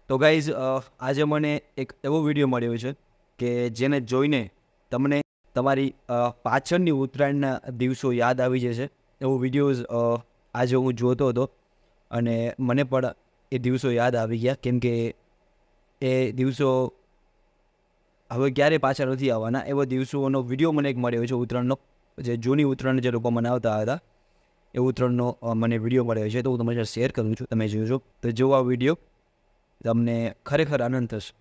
તો ગાઈઝ આજે મને એક એવો વિડીયો મળ્યો છે કે જેને જોઈને તમને તમારી પાછળની ઉત્તરાયણના દિવસો યાદ આવી જશે. એવો વિડીયોઝ આજે હું જોતો હતો અને મને પણ એ દિવસો યાદ આવી ગયા, કેમ કે એ દિવસો હવે ક્યારે પાછા નથી આવવાના. એવો દિવસોનો વિડીયો મને એક મળ્યો છે ઉત્તરાયણનો, જે જૂની ઉત્તરાયણ જે લોકો મનાવતા હતા એ ઉત્તરાયણનો મને વિડીયો મળ્યો છે, તો હું તમારી સાથે શેર કરું છું. તમે જોજો, તો જોવો આ વિડીયો, તમને ખરેખર આનંદ થશે.